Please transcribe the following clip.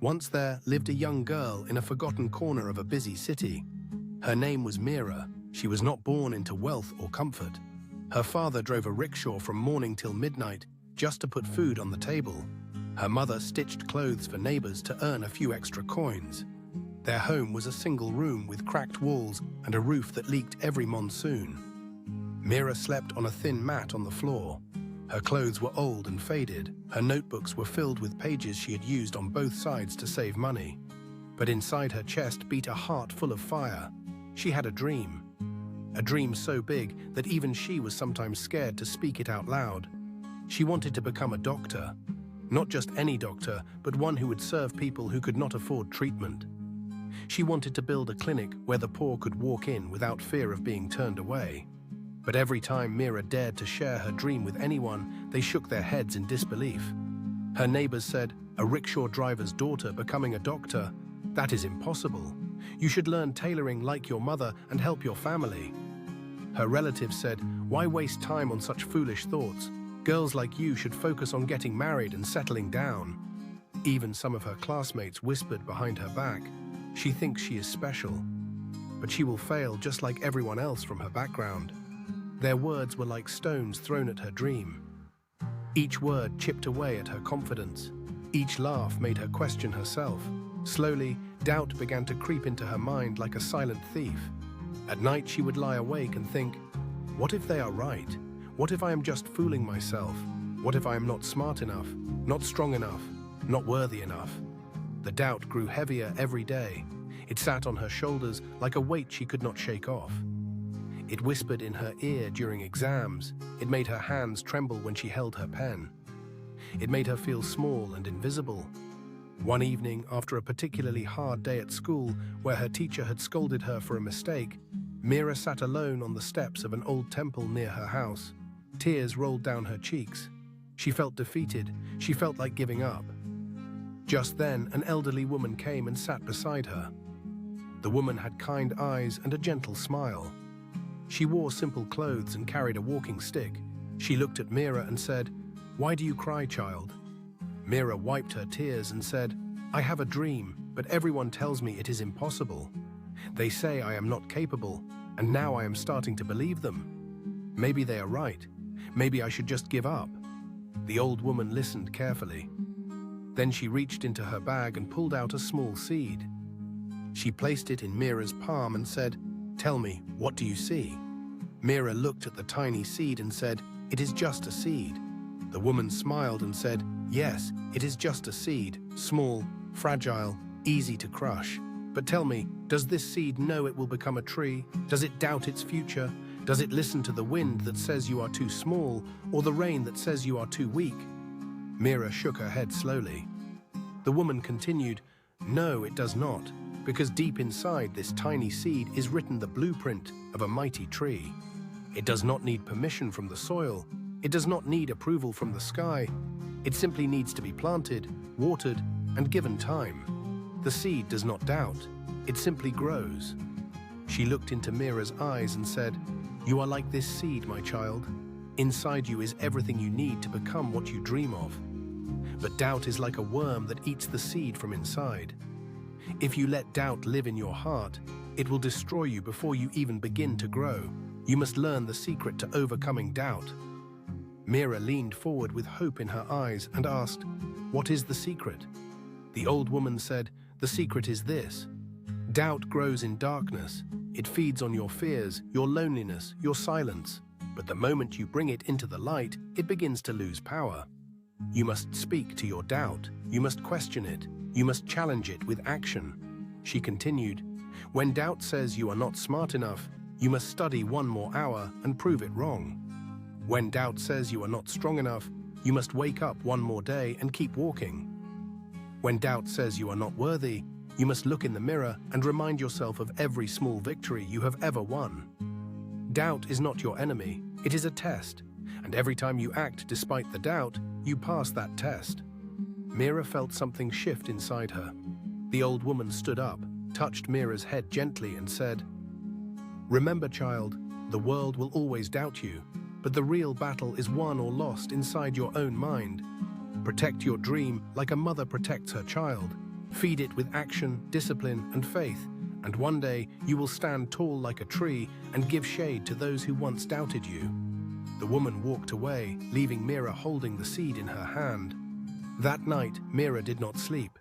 Once there lived a young girl in a forgotten corner of a busy city. Her name was Meera. She was not born into wealth or comfort. Her father drove a rickshaw from morning till midnight just to put food on the table. Her mother stitched clothes for neighbors to earn a few extra coins. Their home was a single room with cracked walls and a roof that leaked every monsoon. Meera slept on a thin mat on the floor. Her clothes were old and faded. Her notebooks were filled with pages she had used on both sides to save money. But inside her chest beat a heart full of fire. She had a dream. A dream so big that even she was sometimes scared to speak it out loud. She wanted to become a doctor. Not just any doctor, but one who would serve people who could not afford treatment. She wanted to build a clinic where the poor could walk in without fear of being turned away. But every time Meera dared to share her dream with anyone, they shook their heads in disbelief. Her neighbors said, "A rickshaw driver's daughter becoming a doctor? That is impossible. You should learn tailoring like your mother and help your family." Her relatives said, "Why waste time on such foolish thoughts? Girls like you should focus on getting married and settling down." Even some of her classmates whispered behind her back, "She thinks she is special, but she will fail just like everyone else from her background." Their words were like stones thrown at her dream. Each word chipped away at her confidence. Each laugh made her question herself. Slowly, doubt began to creep into her mind like a silent thief. At night, she would lie awake and think, "What if they are right? What if I am just fooling myself? What if I am not smart enough, not strong enough, not worthy enough?" The doubt grew heavier every day. It sat on her shoulders like a weight she could not shake off. It whispered in her ear during exams. It made her hands tremble when she held her pen. It made her feel small and invisible. One evening, after a particularly hard day at school where her teacher had scolded her for a mistake, Meera sat alone on the steps of an old temple near her house. Tears rolled down her cheeks. She felt defeated. She felt like giving up. Just then, an elderly woman came and sat beside her. The woman had kind eyes and a gentle smile. She wore simple clothes and carried a walking stick. She looked at Meera and said, "Why do you cry, child?" Meera wiped her tears and said, "I have a dream, but everyone tells me it is impossible. They say I am not capable, and now I am starting to believe them. Maybe they are right. Maybe I should just give up." The old woman listened carefully. Then she reached into her bag and pulled out a small seed. She placed it in Meera's palm and said, "Tell me, what do you see?" Meera looked at the tiny seed and said, "It is just a seed." The woman smiled and said, "Yes, it is just a seed, small, fragile, easy to crush. But tell me, does this seed know it will become a tree? Does it doubt its future? Does it listen to the wind that says you are too small, or the rain that says you are too weak?" Meera shook her head slowly. The woman continued, "No, it does not. Because deep inside this tiny seed is written the blueprint of a mighty tree. It does not need permission from the soil. It does not need approval from the sky. It simply needs to be planted, watered, and given time. The seed does not doubt. It simply grows." She looked into Meera's eyes and said, "You are like this seed, my child. Inside you is everything you need to become what you dream of. But doubt is like a worm that eats the seed from inside. If you let doubt live in your heart, it will destroy you before you even begin to grow. You must learn the secret to overcoming doubt." Meera leaned forward with hope in her eyes and asked, "What is the secret?" The old woman said, "The secret is this. Doubt grows in darkness. It feeds on your fears, your loneliness, your silence. But the moment you bring it into the light, it begins to lose power. You must speak to your doubt. You must question it. You must challenge it with action." She continued, "When doubt says you are not smart enough, you must study 1 more hour and prove it wrong. When doubt says you are not strong enough, you must wake up 1 more day and keep walking. When doubt says you are not worthy, you must look in the mirror and remind yourself of every small victory you have ever won. Doubt is not your enemy, it is a test, and every time you act despite the doubt, you pass that test." Meera felt something shift inside her. The old woman stood up, touched Meera's head gently and said, "Remember, child, the world will always doubt you, but the real battle is won or lost inside your own mind. Protect your dream like a mother protects her child. Feed it with action, discipline, and faith, and one day you will stand tall like a tree and give shade to those who once doubted you." The woman walked away, leaving Meera holding the seed in her hand. That night, Meera did not sleep.